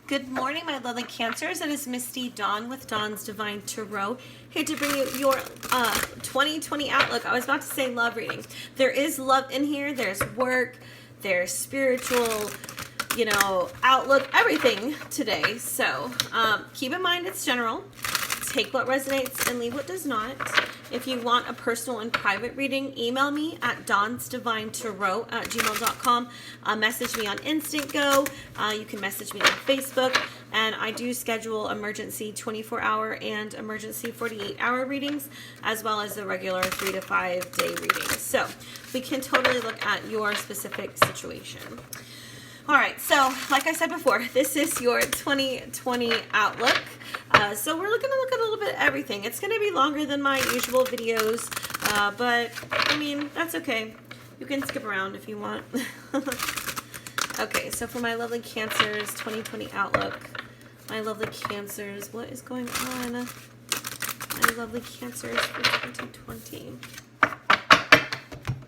Good morning, my lovely Cancers. It is Misty Dawn with Dawn's Divine Tarot, here to bring you your 2020 outlook. I was about to say love reading. There is love in here. There's work. There's spiritual, outlook, everything today. So keep in mind it's general. Take what resonates and leave what does not. If you want a personal and private reading, email me at dawnsdivinetarot@gmail.com. Message me on Instant Go. You can message me on Facebook. And I do schedule emergency 24-hour and emergency 48-hour readings, as well as the regular 3 to 5 day readings. So we can totally look at your specific situation. All right, so like I said before, this is your 2020 outlook. So we're going to look at a little bit of everything. It's going to be longer than my usual videos, but I mean, that's okay. You can skip around if you want. Okay, so for my lovely Cancers 2020 outlook, my lovely Cancers, what is going on? My lovely Cancers for 2020.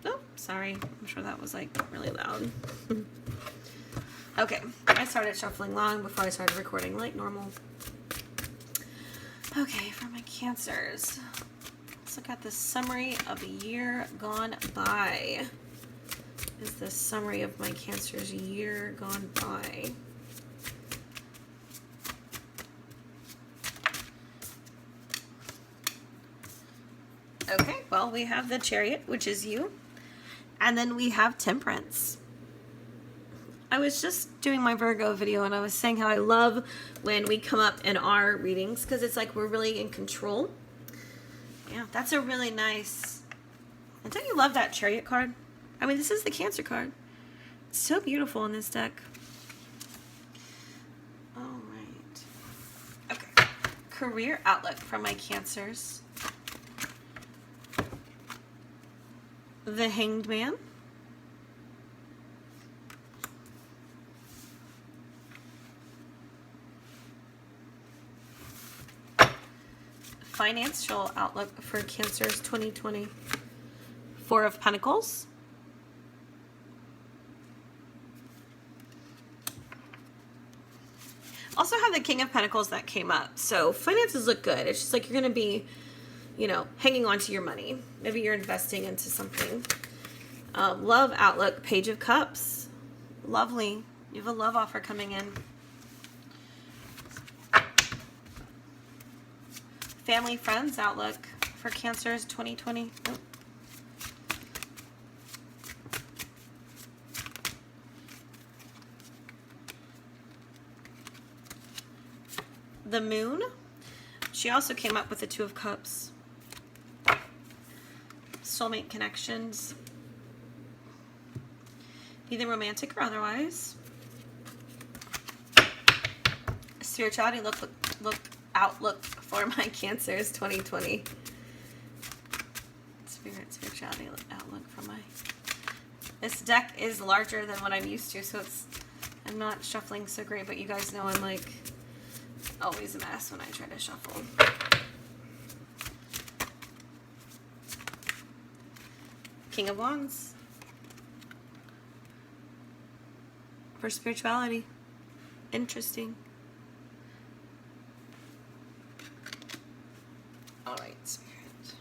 Oh, sorry. I'm sure that was like really loud. Okay, I started shuffling long before I started recording like normal. Okay, for my Cancers, let's look at the summary of the year gone by. Is the summary of my Cancers year gone by. Okay, well, we have the Chariot, which is you, and then we have Temperance. I was just doing my Virgo video and I was saying how I love when we come up in our readings because it's like we're really in control. Yeah, that's a really nice... And don't you love that Chariot card? I mean, this is the Cancer card. It's so beautiful in this deck. All right. Okay. Career outlook for my Cancers. The Hanged Man. Financial outlook for Cancers 2020. Four of Pentacles. Also have the King of Pentacles that came up. So finances look good. It's just like you're going to be, hanging on to your money. Maybe you're investing into something. Love outlook, Page of Cups. Lovely. You have a love offer coming in. Family friends outlook for Cancers 2020. Oh. The Moon. She also came up with the Two of Cups. Soulmate connections. Either romantic or otherwise. Spirituality outlook for my Cancers 2020. Spirituality outlook for my... This deck is larger than what I'm used to, so I'm not shuffling so great, but you guys know I'm like always a mess when I try to shuffle. King of Wands. For spirituality. Interesting. Alright, Spirit.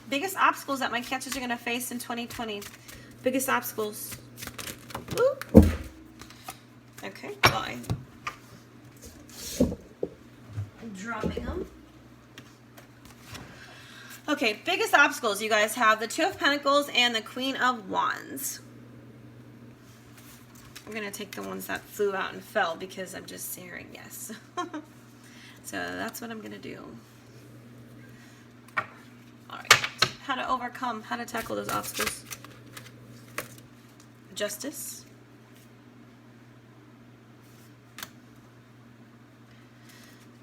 Biggest obstacles that my Cancers are going to face in 2020. Biggest obstacles. Woo. Okay, bye. I'm dropping them. Okay, biggest obstacles, you guys have the Two of Pentacles and the Queen of Wands. I'm going to take the ones that flew out and fell because I'm just saying yes. So that's what I'm going to do. Alright. How to overcome, how to tackle those obstacles. Justice.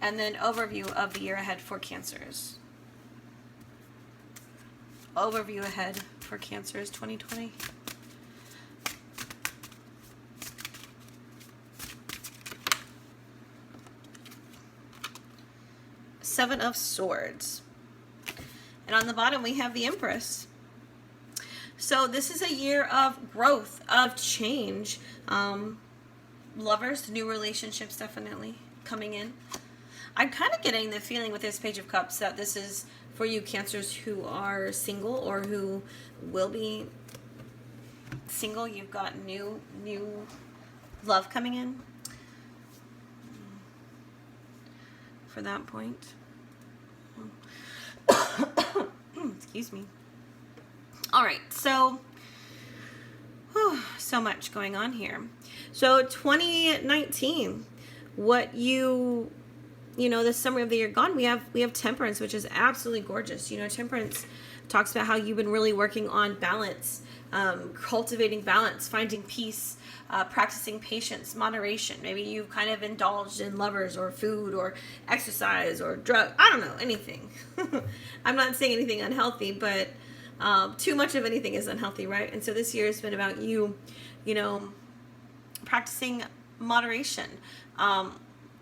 And then overview of the year ahead for Cancers. Overview ahead for Cancers 2020. Seven of Swords. And on the bottom we have the Empress. So this is a year of growth, of change. Lovers, new relationships definitely coming in. I'm kind of getting the feeling with this Page of Cups that this is for you Cancers who are single or who will be single. You've got new love coming in for that point. Excuse me. All right, so so much going on here. So 2019, what you know, the summary of the year gone, we have Temperance, which is absolutely gorgeous. You know, Temperance talks about how you've been really working on balance, cultivating balance, finding peace, practicing patience, moderation. Maybe you've kind of indulged in lovers or food or exercise or drug. I don't know, anything. I'm not saying anything unhealthy, but too much of anything is unhealthy, right? And so this year has been about you know, practicing moderation,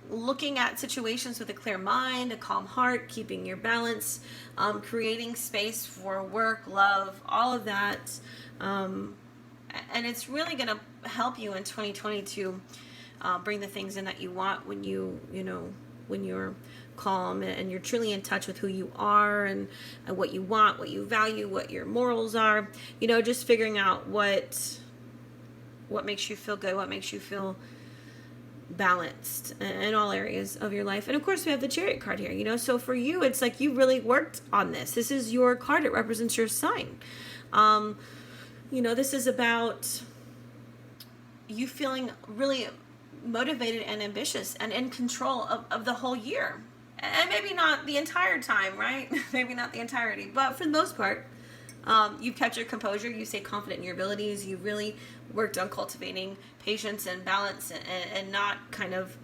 looking at situations with a clear mind, a calm heart, keeping your balance, creating space for work, love, all of that. And it's really going to help you in 2020 to bring the things in that you want when when you're calm and you're truly in touch with who you are and what you want, what you value, what your morals are. You know, just figuring out what makes you feel good, what makes you feel balanced in all areas of your life. And of course we have the Chariot card here, you know, so for you it's like you really worked on this. This is your card. It represents your sign. You know, this is about you feeling really motivated and ambitious and in control of the whole year. And maybe not the entire time, right? Maybe not the entirety, but for the most part, you've kept your composure. You stay confident in your abilities. You really worked on cultivating patience and balance and not kind of,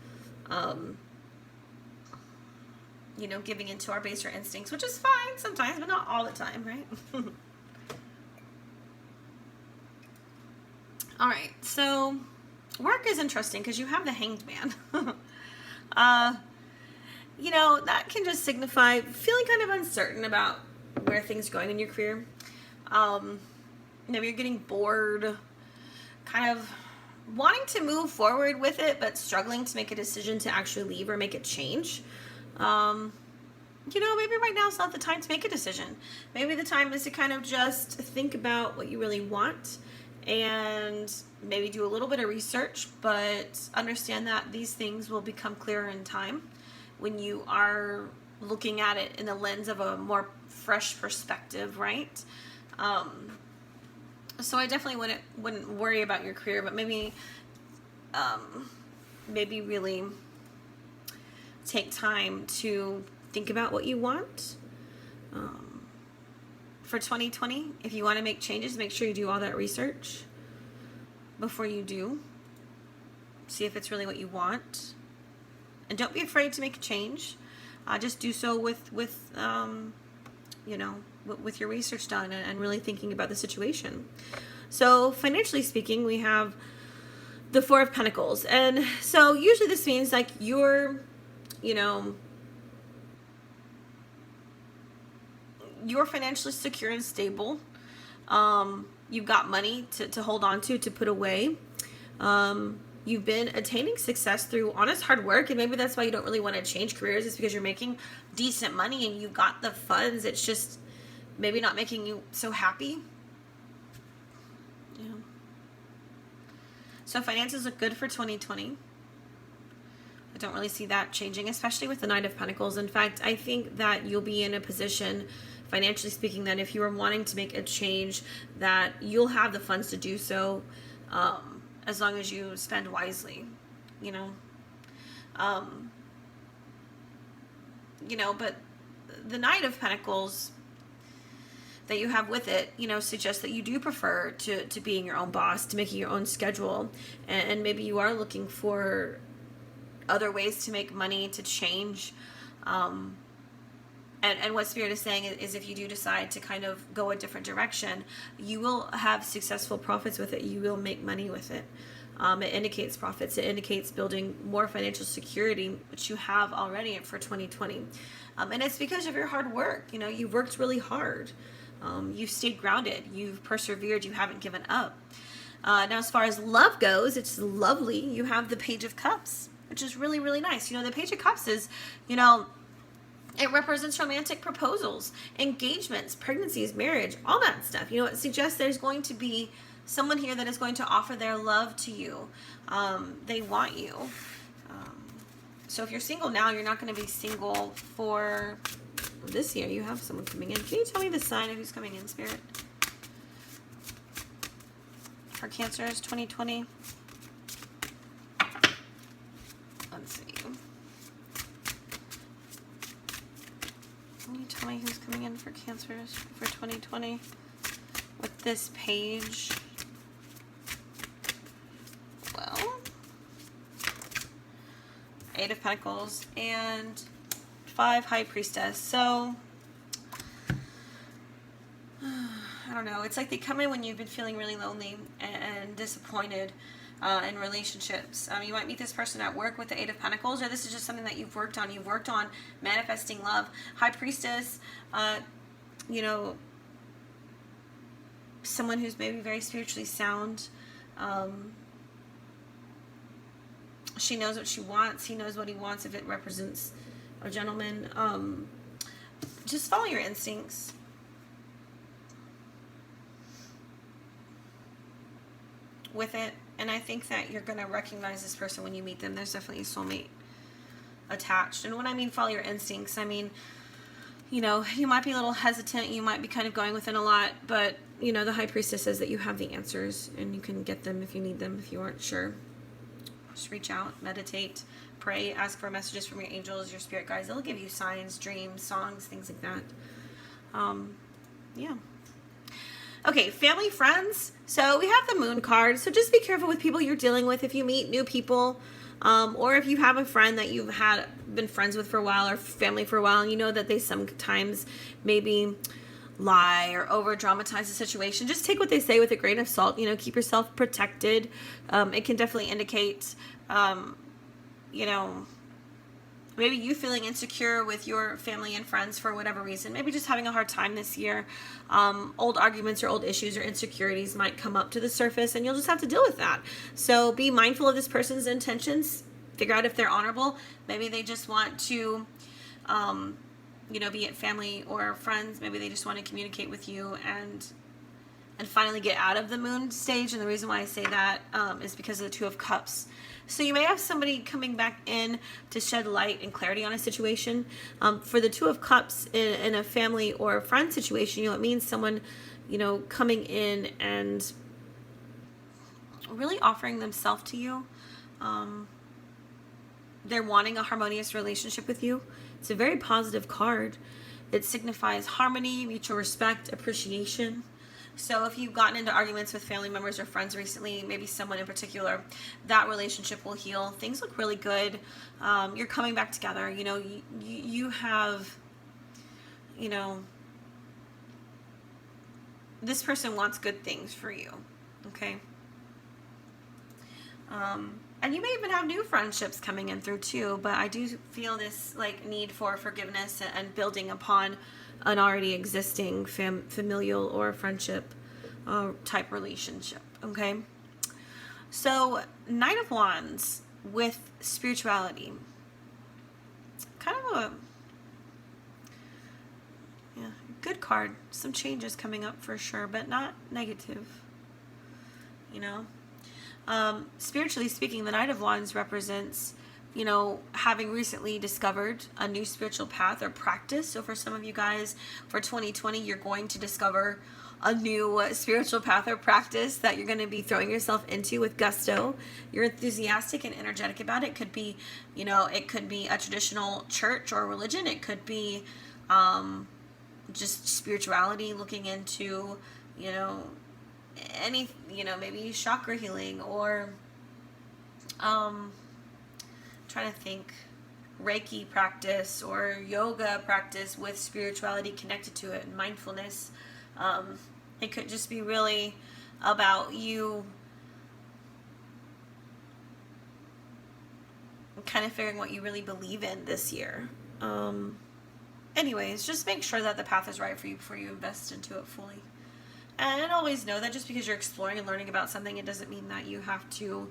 you know, giving into our baser instincts, which is fine sometimes, but not all the time, right? All right, so work is interesting because you have the Hanged Man. You know, that can just signify feeling kind of uncertain about where things are going in your career. Maybe you're getting bored, kind of wanting to move forward with it, but struggling to make a decision to actually leave or make a change. You know, maybe right now is not the time to make a decision. Maybe the time is to kind of just think about what you really want and maybe do a little bit of research, but understand that these things will become clearer in time when you are looking at it in the lens of a more fresh perspective, right? So I definitely wouldn't worry about your career, but maybe really take time to think about what you want. For 2020, if you want to make changes, make sure you do all that research before you do. See if it's really what you want. And don't be afraid to make a change. Just do so with you know, with your research done and really thinking about the situation. So financially speaking, we have the Four of Pentacles. And so usually this means like you're financially secure and stable. You've got money to hold on to put away. You've been attaining success through honest hard work, and maybe that's why you don't really want to change careers. It's because you're making decent money and you got the funds. It's just maybe not making you so happy. Yeah. So finances look good for 2020. I don't really see that changing, especially with the Knight of Pentacles. In fact, I think that you'll be in a position, financially speaking, that if you are wanting to make a change, that you'll have the funds to do so. As long as you spend wisely, you know. But the Knight of Pentacles that you have with it, you know, suggests that you do prefer to being your own boss, to making your own schedule, and maybe you are looking for other ways to make money, to change. And what Spirit is saying is if you do decide to kind of go a different direction, you will have successful profits with it. You will make money with it. It indicates profits. It indicates building more financial security, which you have already for 2020. And it's because of your hard work. You know, you've worked really hard. You've stayed grounded. You've persevered. You haven't given up. Now, as far as love goes, it's lovely. You have the Page of Cups, which is really, really nice. You know, the Page of Cups is, you know, it represents romantic proposals, engagements, pregnancies, marriage, all that stuff. You know, it suggests there's going to be someone here that is going to offer their love to you. They want you. So if you're single now, you're not going to be single for this year. You have someone coming in. Can you tell me the sign of who's coming in, Spirit? For Cancers 2020. Let's see. Can you tell me who's coming in for Cancers for 2020 with this page? Well, 8 of Pentacles and 5 High Priestess. So, I don't know. It's like they come in when you've been feeling really lonely and disappointed in relationships. You might meet this person at work with the 8 of Pentacles, or this is just something that you've worked on. You've worked on manifesting love. High Priestess, you know, someone who's maybe very spiritually sound. She knows what she wants. He knows what he wants if it represents a gentleman. Just follow your instincts. With it, and I think that you're going to recognize this person when you meet them. There's definitely a soulmate attached. And when I mean follow your instincts, I mean, you know, you might be a little hesitant, you might be kind of going within a lot, but you know, the High Priestess says that you have the answers and you can get them if you need them. If you aren't sure, just reach out, meditate, pray, ask for messages from your angels, your spirit guides. They'll give you signs, dreams, songs, things like that. Yeah. Okay, family, friends. So we have the Moon card. So just be careful with people you're dealing with. If you meet new people, or if you have a friend that you've been friends with for a while, or family for a while, and you know that they sometimes maybe lie or over dramatize the situation, just take what they say with a grain of salt. You know, keep yourself protected. It can definitely indicate, you know, maybe you feeling insecure with your family and friends for whatever reason. Maybe just having a hard time this year. Old arguments or old issues or insecurities might come up to the surface, and you'll just have to deal with that. So be mindful of this person's intentions. Figure out if they're honorable. Maybe they just want to, you know, be it family or friends. Maybe they just want to communicate with you and finally get out of the Moon stage. And the reason why I say that is because of the 2 of Cups. So you may have somebody coming back in to shed light and clarity on a situation. For the 2 of Cups in a family or a friend situation, you know, it means someone, you know, coming in and really offering themselves to you. They're wanting a harmonious relationship with you. It's a very positive card. It signifies harmony, mutual respect, appreciation. So if you've gotten into arguments with family members or friends recently, maybe someone in particular, that relationship will heal. Things look really good. You're coming back together. You know, you have, you know, this person wants good things for you. Okay. And you may even have new friendships coming in through too, but I do feel this like need for forgiveness and building upon an already existing familial or friendship type relationship. Okay. So 9 of Wands with spirituality, kind of a good card. Some changes coming up for sure, but not negative, you know. Spiritually speaking, the Knight of Wands represents, you know, having recently discovered a new spiritual path or practice. So for some of you guys, for 2020, you're going to discover a new spiritual path or practice that you're going to be throwing yourself into with gusto. You're enthusiastic and energetic about it. It could be, you know, it could be a traditional church or religion. It could be just spirituality, looking into, you know, any, you know, maybe chakra healing or trying to think, Reiki practice or yoga practice with spirituality connected to it, and mindfulness. It could just be really about you kind of figuring what you really believe in this year. Anyways, just make sure that the path is right for you before you invest into it fully. And always know that just because you're exploring and learning about something, it doesn't mean that you have to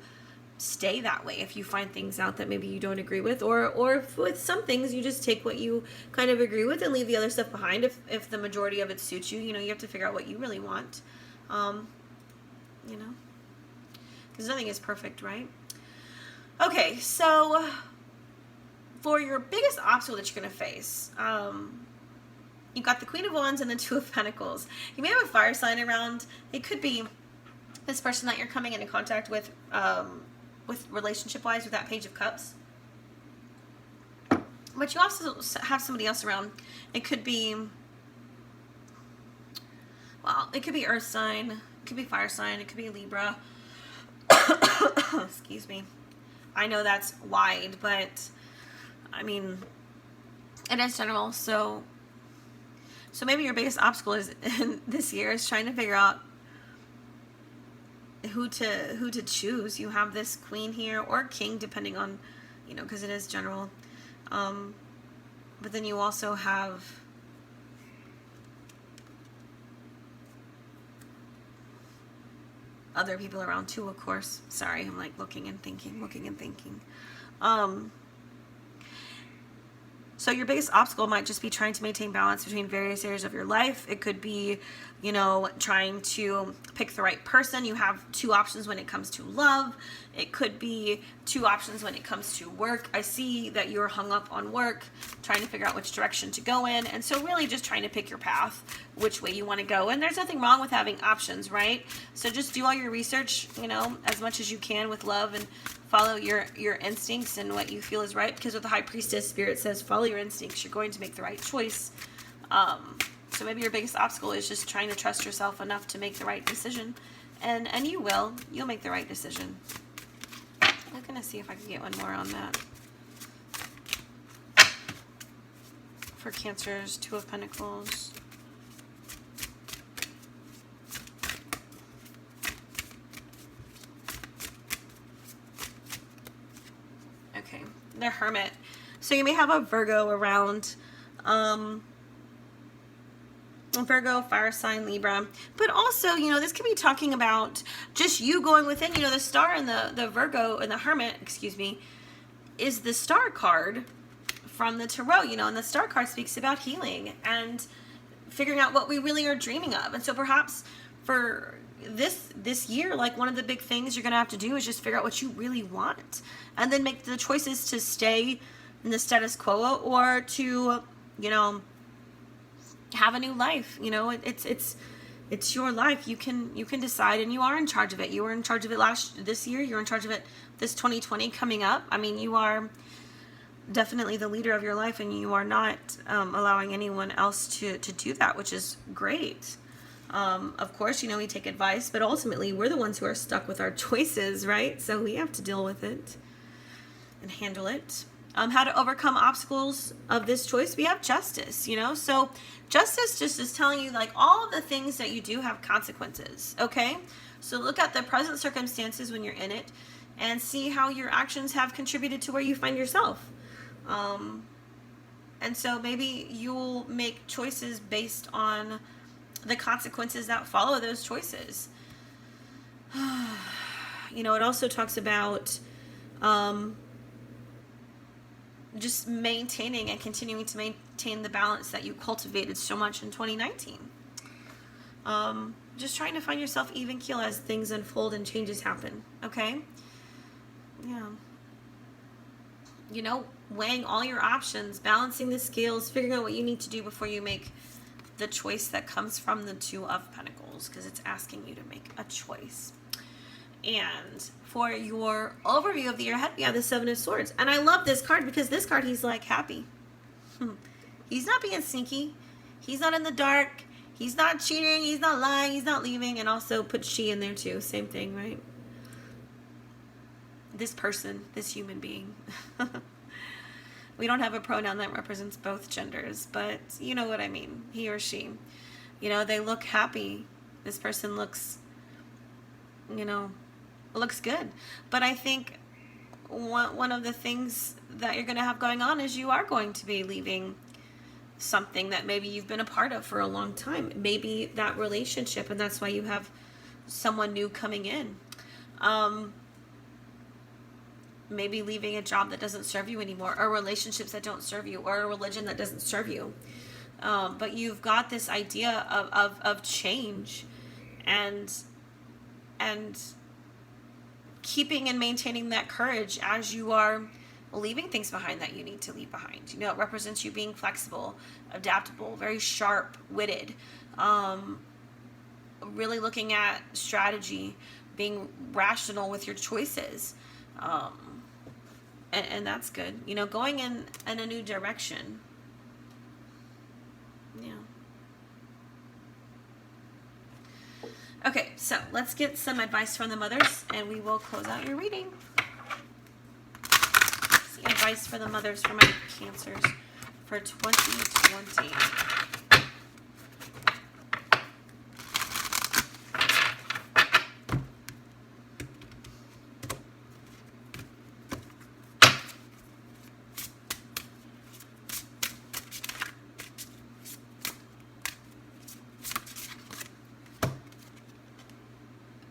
stay that way. If you find things out that maybe you don't agree with, or with some things you just take what you kind of agree with and leave the other stuff behind. If the majority of it suits you, you know, you have to figure out what you really want. You know, because nothing is perfect, right? Okay, so for your biggest obstacle that you're going to face, you've got the Queen of Wands and the Two of Pentacles. You may have a fire sign around. It could be this person that you're coming into contact with relationship-wise, with that Page of Cups. But you also have somebody else around. It could be, well, it could be Earth sign, it could be fire sign, it could be Libra. Excuse me. I know that's wide, but I mean, it is general. So maybe your biggest obstacle is this year is trying to figure out who to choose. You have this Queen here, or King, depending on, you know, because it is general. But then you also have other people around too, of course. Sorry, I'm like looking and thinking. So your biggest obstacle might just be trying to maintain balance between various areas of your life. It could be, you know, trying to pick the right person. You have two options when it comes to love. It could be two options when it comes to work. I see that you're hung up on work, trying to figure out which direction to go in. And so really just trying to pick your path, which way you want to go. And there's nothing wrong with having options, right? So just do all your research, you know, as much as you can with love, and follow your instincts and what you feel is right. Because with the High Priestess, Spirit says, follow your instincts. You're going to make the right choice. So maybe your biggest obstacle is just trying to trust yourself enough to make the right decision. And you will. You'll make the right decision. I'm going to see if I can get one more on that. For Cancers, Two of Pentacles. Okay, the Hermit. So you may have a Virgo around. Virgo, fire sign, Libra. But also, you know, this could be talking about just you going within. You know, the star and the Virgo and the Hermit, excuse me, is the star card from the Tarot, you know, and the star card speaks about healing and figuring out what we really are dreaming of. And so perhaps for this year, like, one of the big things you're going to have to do is just figure out what you really want, and then make the choices to stay in the status quo or to, you know, have a new life. You know, it's your life. You can decide, and you are in charge of it. You were in charge of it this year. You're in charge of it this 2020 coming up. I mean, you are definitely the leader of your life, and you are not allowing anyone else to do that, which is great. Of course, you know, we take advice, but ultimately we're the ones who are stuck with our choices, right? So we have to deal with it and handle it. How to overcome obstacles of this choice. We have Justice, you know, so Justice just is telling you, like, all of the things that you do have consequences, okay? So look at the present circumstances when you're in it and see how your actions have contributed to where you find yourself. And so maybe you'll make choices based on the consequences that follow those choices. You know, it also talks about just maintaining and continuing to maintain the balance that you cultivated so much in 2019. Just trying to find yourself even keel as things unfold and changes happen, okay? Yeah. You know, weighing all your options, balancing the scales, figuring out what you need to do before you make the choice that comes from the Two of Pentacles, because it's asking you to make a choice. And for your overview of the year ahead, we have the Seven of Swords. And I love this card because this card, he's like happy. He's not being sneaky. He's not in the dark. He's not cheating. He's not lying. He's not leaving. And also put she in there too. Same thing, right? This person, this human being. We don't have a pronoun that represents both genders, but you know what I mean. He or she. You know, they look happy. This person looks, you know, looks good. But I think one of the things that you're going to have going on is you are going to be leaving something that maybe you've been a part of for a long time. Maybe that relationship, and that's why you have someone new coming in. Maybe leaving a job that doesn't serve you anymore, or relationships that don't serve you, or a religion that doesn't serve you. But you've got this idea of change and keeping and maintaining that courage as you are leaving things behind that you need to leave behind. You know, it represents you being flexible, adaptable, very sharp-witted, really looking at strategy, being rational with your choices. And that's good. You know, going in a new direction. Yeah. Okay, so let's get some advice from the mothers, and we will close out your reading. Advice for the mothers for my Cancers for 2020.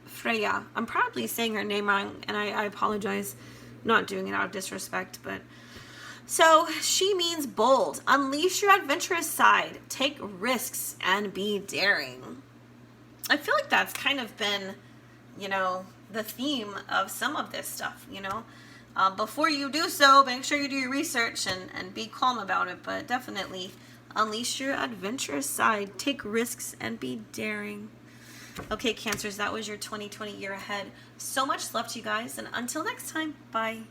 Freya. I'm probably saying her name wrong, and I apologize. Not doing it out of disrespect, but so she means bold. Unleash your adventurous side. Take risks and be daring. I feel like that's kind of been, you know, the theme of some of this stuff, you know. Before you do so, make sure you do your research and be calm about it, but definitely unleash your adventurous side. Take risks and be daring. Okay, Cancers, that was your 2020 year ahead. So much love to you guys, and until next time, bye.